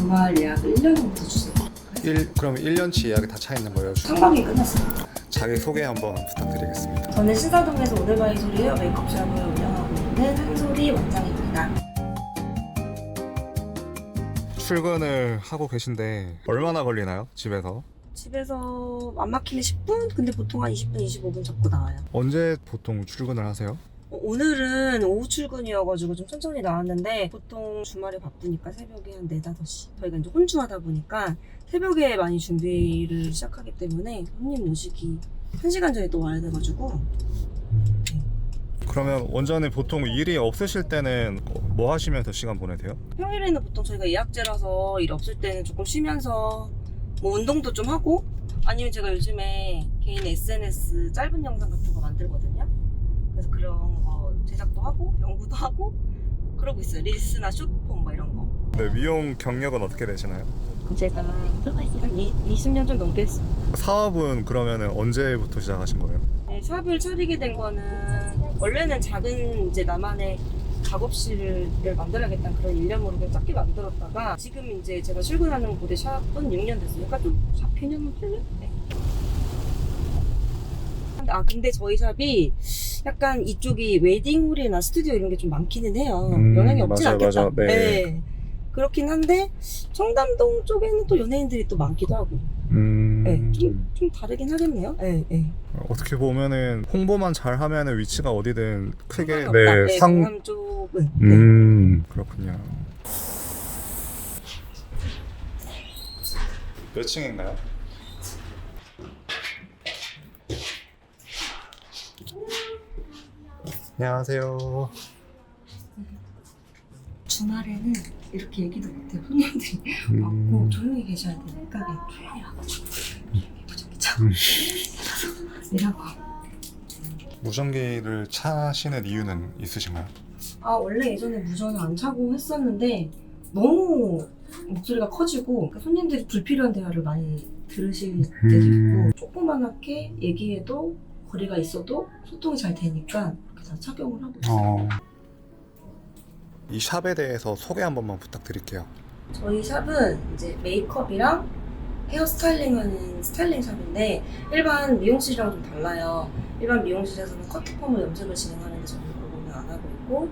주말 예약을 1년 정도 주세요. 그럼 1년치 예약이 다 차 있는 거예요? 상반기 끝났어요. 자기 소개 한번 부탁드리겠습니다. 저는 신사동에서 오늘바이소리 헤어 메이크업샵을 운영하고 있는 한소리 원장입니다. 출근을 하고 계신데 얼마나 걸리나요? 집에서? 집에서 안 막히면 10분? 근데 보통 한 20분, 25분 잡고 나와요. 언제 보통 출근을 하세요? 오늘은 오후 출근이어가지고 좀 천천히 나왔는데 보통 주말에 바쁘니까 새벽에 한 4, 5시 저희가 이제 혼주하다 보니까 새벽에 많이 준비를 시작하기 때문에 손님 오시기 1시간 전에 또 와야 돼가지고. 그러면 원장님 보통 일이 없으실 때는 뭐 하시면서 시간 보내세요? 평일에는 보통 저희가 예약제라서 일 없을 때는 조금 쉬면서 뭐 운동도 좀 하고, 아니면 제가 요즘에 개인 SNS 짧은 영상 같은 거 만들거든요. 그래서 그런 거 제작도 하고 연구도 하고 그러고 있어요. 릴스나 숏폼 뭐 이런 거. 네, 미용 경력은 어떻게 되시나요? 제가 한 20년 좀 넘게 했어요. 사업은 그러면 언제부터 시작하신 거예요? 네, 샵을 차리게 된 거는 원래는 작은 이제 나만의 작업실을 만들어야겠다는 그런 일념으로 그냥 작게 만들었다가 지금 이제 제가 출근하는 곳의 샵은 6년 됐어요. 그러니까 좀 4개년, 8년? 네. 근데 저희 샵이 약간 이쪽이 웨딩홀이나 스튜디오 이런 게 좀 많기는 해요. 영향이 없진 않겠다. 맞아. 네. 네. 그렇긴 한데 청담동 쪽에는 또 연예인들이 또 많기도 하고. 네, 좀 다르긴 하겠네요. 네, 네. 어떻게 보면은 홍보만 잘 하면은 위치가 어디든 크게 네, 강남 쪽은. 네. 그렇군요. 몇 층인가요? 안녕하세요. 주말에는 이렇게 얘기도 못해요. 손님들이 왔고 조용히 계셔야 되니까 그냥 조용히 와가지고 이라고. 무전기를 차시는 이유는 있으신가요? 원래 예전에 무전을 안 차고 했었는데 너무 목소리가 커지고 그러니까 손님들이 불필요한 대화를 많이 들으실 때도 있고 조그만하게 얘기해도 거리가 있어도 소통이 잘 되니까 그래서 착용을 하고 있어요. 이 샵에 대해서 소개 한 번만 부탁드릴게요. 저희 샵은 이제 메이크업이랑 헤어 스타일링하는 스타일링 샵인데 일반 미용실이랑 좀 달라요. 일반 미용실에서는 커트펌을 염색을 진행하는데 저는 그거는 안 하고 있고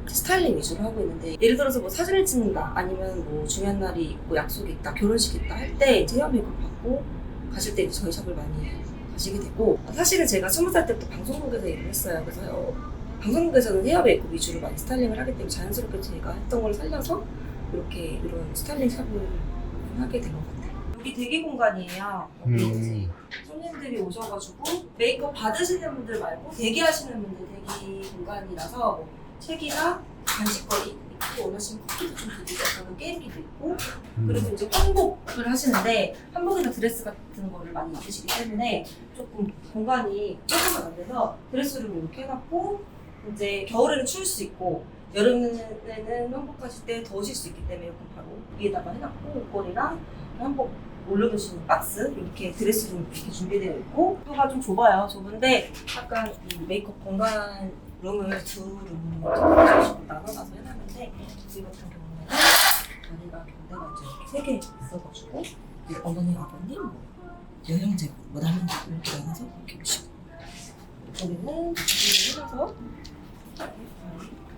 스타일링 위주로 하고 있는데, 예를 들어서 뭐 사진을 찍는다 아니면 뭐 중요한 날이 있고 약속이 있다 결혼식이 있다 할 때 헤어 메이크업 받고 가실 때 저희 샵을 많이 가시게 되고, 사실은 제가 20살 때부터 방송국에서 일을 했어요. 그래서 방송국에서는 헤어 메이크업 위주로 많이 스타일링을 하기 때문에 자연스럽게 제가 했던 걸 살려서 이렇게 이런 스타일링 샵을 하게 된 것 같아요. 여기 대기 공간이에요. 여기 이제 손님들이 오셔가지고 메이크업 받으시는 분들 말고 대기하시는 분들 대기 공간이라서 뭐 책이나 간식거리 있고 원하시는 커피도 좀 드리고 저는 게임기도 있고, 그리고 이제 한복을 하시는데 한복이나 드레스 같은 거를 많이 입으시기 때문에 조금 공간이 조금은 안 돼서 드레스룸 이렇게 해놨고, 이제 겨울에는 추울 수 있고 여름에는 한복하실 때 더우실 수 있기 때문에 이렇게 바로 위에다가 해놨고, 옷걸이랑 한복 올려두시는 박스 이렇게 드레스룸 이렇게 준비되어 있고, 또가 좀 좁아요. 좁은데 약간 이 메이크업 공간 룸을 두 룸으로 나눠서 해놨는데, 이 같은 경우에는 다리가 경대가 이제 이렇게 3개 있어가지고 어머니, 아버님, 뭐 여행제, 뭐 남은 이렇게 나눠서 이렇게 보시고, 여기는 준비를 해놔서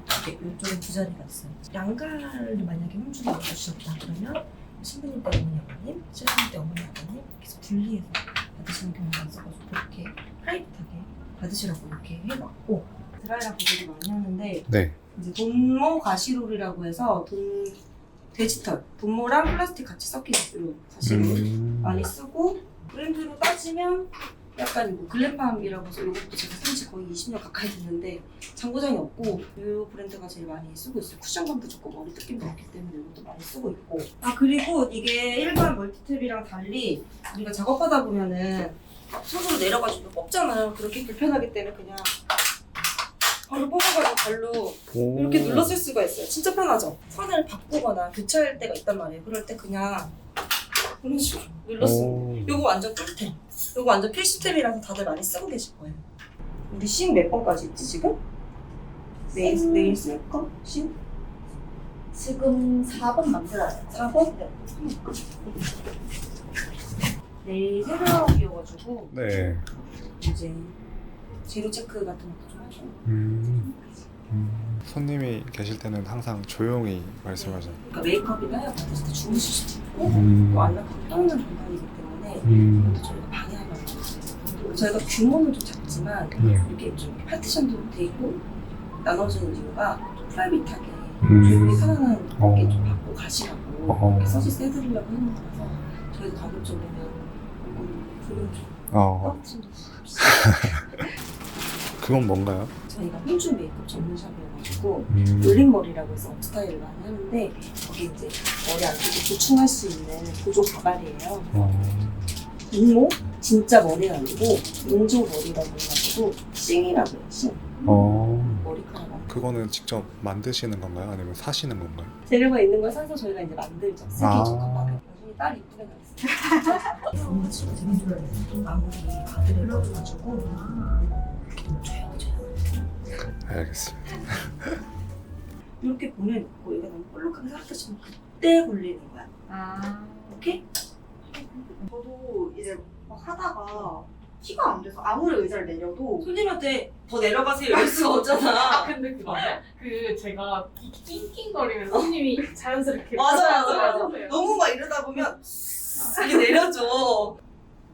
이렇게 이쪽에 2자리가 있어요. 양갈을 만약에 혼주를 넣어주셨다 그러면 신부님 때 어머니 아버님, 신부님 때 어머니 아버님 이렇게 분리해서 받으시는 경우가 있어가지고 그렇게 프라이빗하게 받으시라고 이렇게 해놨고, 드라이라고 되게 많이 하는데 네. 이제 돈모 가시롤이라고 해서 데지털, 돈모랑 플라스틱 같이 섞인 가시롤 많이 쓰고, 브랜드로 따지면 약간 뭐 글램팜이라고 해서 이것도 제가 산지 거의 20년 가까이 됐는데 장고장이 없고 이 브랜드가 제일 많이 쓰고 있어요. 쿠션감도 좋고 머리 느낌도 없기 때문에 이것도 많이 쓰고 있고, 그리고 이게 일반 멀티탭이랑 달리 우리가 작업하다 보면은 손으로 내려가지고 뽑잖아요. 그렇게 불편하기 때문에 그냥 바로 뽑아가지고 발로 이렇게 눌러 쓸 수가 있어요. 진짜 편하죠? 선을 바꾸거나 교체할 때가 있단 말이에요. 그럴 때 그냥 이런 식으로 눌러 쓰면 요거 완전 꿀템. 요거 완전 필수템이라서 다들 많이 쓰고 계실 거예요. 우리 싱 몇 번까지 있지 지금? 내일 쓸 거? 싱? 지금 4번 만들어요. 4번? 네. 내일 새벽이어가지고 네. 이제 재료 체크 같은 것도 좀 하죠. 손님이 계실 때는 항상 조용히 말씀하세요. 그러니까 메이크업이나 헤어 받으실 때 주무실 수도 있고 음. 또 안락하게 떠있는 공간이기 때문에 이것도 저희가 방해하면 안 돼요. 저희가 규모는 좀 작지만 네. 이렇게 좀 파티션도 돼 있고 나눠지는 이유가 좀 프라이빗하게 음. 조용히 편안한 어. 게 좀 받고 가시라고 어. 이렇게 서비스 해드리려고 하는 거라서 저희도 가급적이면 조금 좀 떨어뜨린 적 없이 그건 뭔가요? 저희가 혼주 메이크업 전문 샵이어가지고 올림머리라고 해서 업스타일을 많이 하는데 거기 이제 머리 안 되게 보충할 수 있는 보조 가발이에요. 인모? 진짜 머리가 아니고 인조 머리라고 해가지고 싱이라고 해요. 싱. 머리카락. 그거는 직접 만드시는 건가요? 아니면 사시는 건가요? 재료가 있는 걸 사서 저희가 이제 만들죠. 쓰기 아. 좋은 가발을. 나중에 딸 이쁘게 나왔어요. 너무 지금 되게 좋아요. 마무리 가드를 넣어가지고 조용. 알겠습니다. 이렇게 보내놓고 얘가 너무 볼록하게 살았으면 그때 걸리는 거야. 아. 오케이? 저도 이제 막 하다가 티가 안 돼서 아무리 의자를 내려도 손님한테 더 내려가세요 이럴 수가 없잖아. 근데 그거 아니야? 그 제가 낑낑거리면서 손님이 자연스럽게 맞아. 너무 막 이러다 보면 이게 내려줘.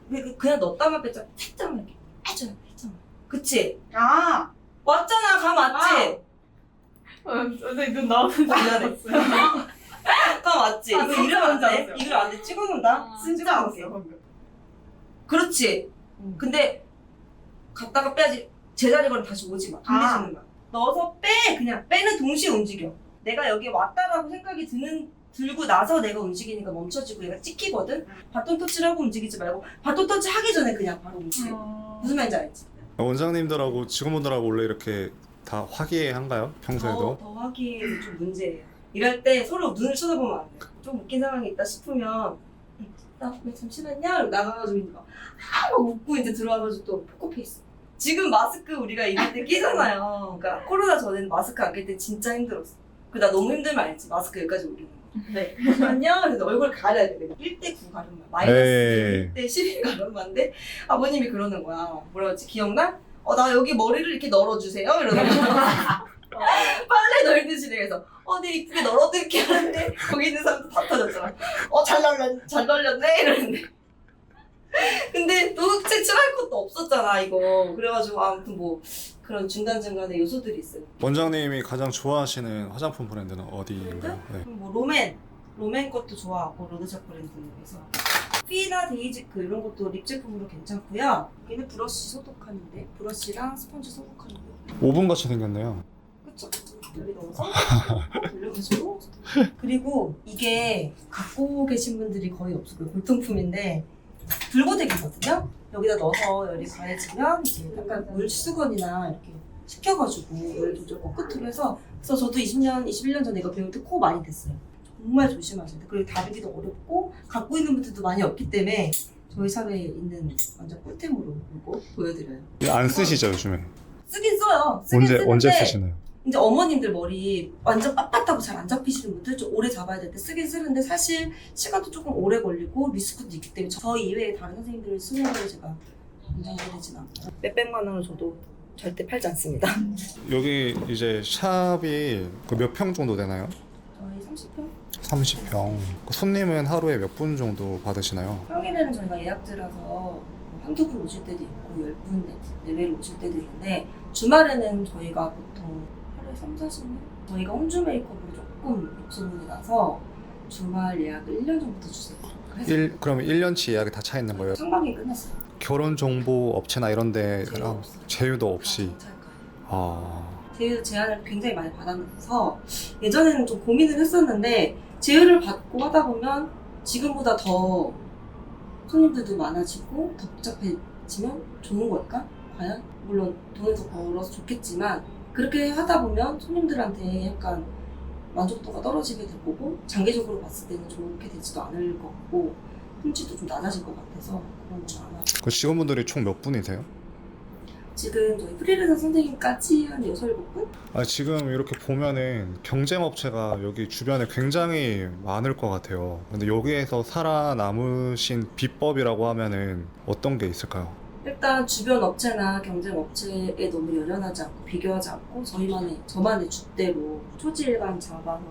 근데 그냥 넣었다만 뺐잖아. 살짝만 이렇게 빼줘요. 살짝만. 그치? 아 왔잖아. 감 왔지? 선생님 눈 나오는 줄 미안해. 알았어요. 감 왔지? 아, 이거 진짜 이러면 안 돼? 알았어요. 이걸 안 돼. 찍어놓는다? 아, 진짜 안 찍어놓을게. 왔어요. 그렇지. 근데 갔다가 빼야지. 제자리 걸음 다시 오지 마. 돌리지는 마. 넣어서 빼. 그냥 빼는 동시에 움직여. 내가 여기 왔다라고 생각이 들고 나서 내가 움직이니까 멈춰지고 얘가 찍히거든. 바톤 터치를 하고 움직이지 말고 바톤 터치 하기 전에 그냥 바로 움직여. 무슨 말인지 알지? 원장님들하고 직원분들하고 원래 이렇게 다 화기애애한가요? 평소에도? 더 하기에는 좀 문제예요. 이럴 때 서로 눈을 쳐다보면 안 돼. 좀 웃긴 상황이 있다 싶으면 나 잠시만요. 이러고 나가가지고 이제 막 웃고 이제 들어와가지고 또 포커페이스. 지금 마스크 우리가 이럴 때 끼잖아요. 그러니까 코로나 전에는 마스크 안 낄 때 진짜 힘들었어. 나 너무 힘들면 알지. 마스크 여기까지 올리는 거. 네. 잠시만요. 그래서 얼굴 가려야 돼. 1대 9 가름만. 마이너스 1대 11 가름만데 아버님이 그러는 거야. 뭐라 그랬지? 기억나? 나 여기 머리를 이렇게 널어주세요. 이러는 거야. 빨래 널듯이 그래서 네 이쁘게 널어드릴게 하는데 거기 있는 사람도 다 터졌잖아. 잘 널렸네 이러는데 근데 또 제출할 것도 없었잖아 이거. 그래가지고 아무튼 뭐 그런 중간중간에 요소들이 있어요. 원장님이 가장 좋아하시는 화장품 브랜드는 어디인가요? 네. 그럼 뭐 로맨 것도 좋아하고 로드샵 브랜드에서 피나 데이지크 이런 것도 립 제품으로 괜찮고요. 여기는 브러쉬 소독하는데 브러쉬랑 스펀지 소독하는 거. 오븐같이 생겼네요. 그쵸? 여기 넣어서 돌려가지고 그리고 이게 갖고 계신 분들이 거의 없어요. 골동품인데 불고데기거든요. 여기다 넣어서 열이 가해지면 이제 약간 물수건이나 이렇게 식혀가지고 열 조절 끝으로 해서 그래서 저도 21년 전에 이거 배울 때 코 많이 됐어요. 정말 조심하셔야 돼요. 그리고 다루기도 어렵고 갖고 있는 분들도 많이 없기 때문에 저희 샵에 있는 완전 꿀템으로 이거 보여드려요. 안 쓰시죠 요즘에? 쓰긴 써요. 쓰긴 쓰는데 언제 쓰시나요? 이제 어머님들 머리 완전 빳빳하고 잘 안 잡히시는 분들 좀 오래 잡아야 될 때 쓰긴 쓰는데 사실 시간도 조금 오래 걸리고 리스크도 있기 때문에 저희 이외에 다른 선생님들을 쓰는 걸 제가 권장드리진 않고 몇백만 원을 줘도 절대 팔지 않습니다. 여기 이제 샵이 몇 평 정도 되나요? 저희 30평? 30평. 손님은 하루에 몇 분 정도 받으시나요? 평일에는 저희가 예약제라서 한두 분 오실 때도 있고 10분 내외로 오실 때도 있는데 주말에는 저희가 보통 하루에 3, 40분? 저희가 홈즈 메이크업으로 조금 입소문이 나서 주말 예약을 1년 전부터 주세요. 그래서 그럼 1년치 예약이 다 차 있는 거예요? 상반기 끝났어요. 결혼 정보 업체나 이런 데 제휴 없어요. 제휴도 없이. 아, 제휴 제안을 굉장히 많이 받으면서 예전에는 좀 고민을 했었는데 제휴를 받고 하다 보면 지금보다 더 손님들도 많아지고 더 복잡해지면 좋은 걸까? 과연? 물론 돈을 더 벌어서 좋겠지만 그렇게 하다 보면 손님들한테 약간 만족도가 떨어지게 될 거고 장기적으로 봤을 때는 좋게 되지도 않을 것 같고 품질도 좀 낮아질 것 같아서 그런 건 아마 그 직원분들이 총 몇 분이세요? 지금 저희 프리랜서 선생님까지 한 6, 7분? 아, 지금 이렇게 보면은 경쟁 업체가 여기 주변에 굉장히 많을 것 같아요. 근데 여기에서 살아남으신 비법이라고 하면은 어떤 게 있을까요? 일단 주변 업체나 경쟁 업체에 너무 연연하지 않고 비교하지 않고 저만의 줏대로 초지일관 잡아서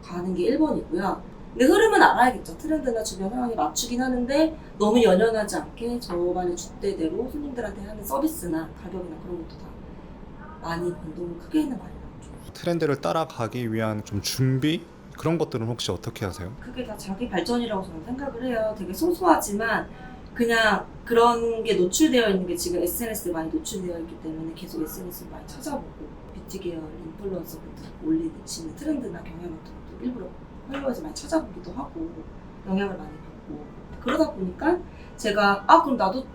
가는 게 1번이고요. 근데 흐름은 알아야겠죠. 트렌드나 주변 상황에 맞추긴 하는데 너무 연연하지 않게 저만의 줏대대로 손님들한테 하는 서비스나 가격이나 그런 것도 다 많이 변동을 크게는 많이 나오죠. 트렌드를 따라가기 위한 좀 준비? 그런 것들은 혹시 어떻게 하세요? 그게 다 자기 발전이라고 저는 생각을 해요. 되게 소소하지만 그냥 그런 게 노출되어 있는 게 지금 SNS에 많이 노출되어 있기 때문에 계속 SNS를 많이 찾아보고 뷰티 계열 인플루언서분들 올리시는 트렌드나 경향 같은 것도 일부러 팔로워에서 많이 찾아보기도 하고 영향을 많이 받고 그러다 보니까 제가 그럼 나도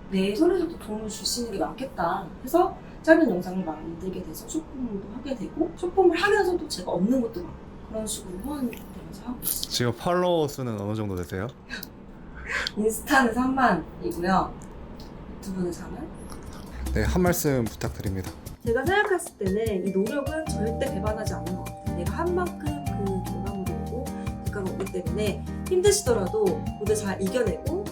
내 손에서도 돈을 줄 수 있는 게 많겠다 해서 짧은 영상을 만들게 돼서 쇼폼도 하게 되고 쇼폼을 하면서도 제가 얻는 것도 많고 그런 식으로 후원되면서 하고 있어요. 지금 팔로워 수는 어느 정도 되세요? 인스타는 3만이고요. 유튜브는 4만? 네, 한 말씀 부탁드립니다. 제가 생각했을 때는 이 노력은 절대 배반하지 않는 것 같아요. 내가 한 만큼 그 결과물이 오고 대가가 오기 때문에 힘드시더라도 모두 잘 이겨내고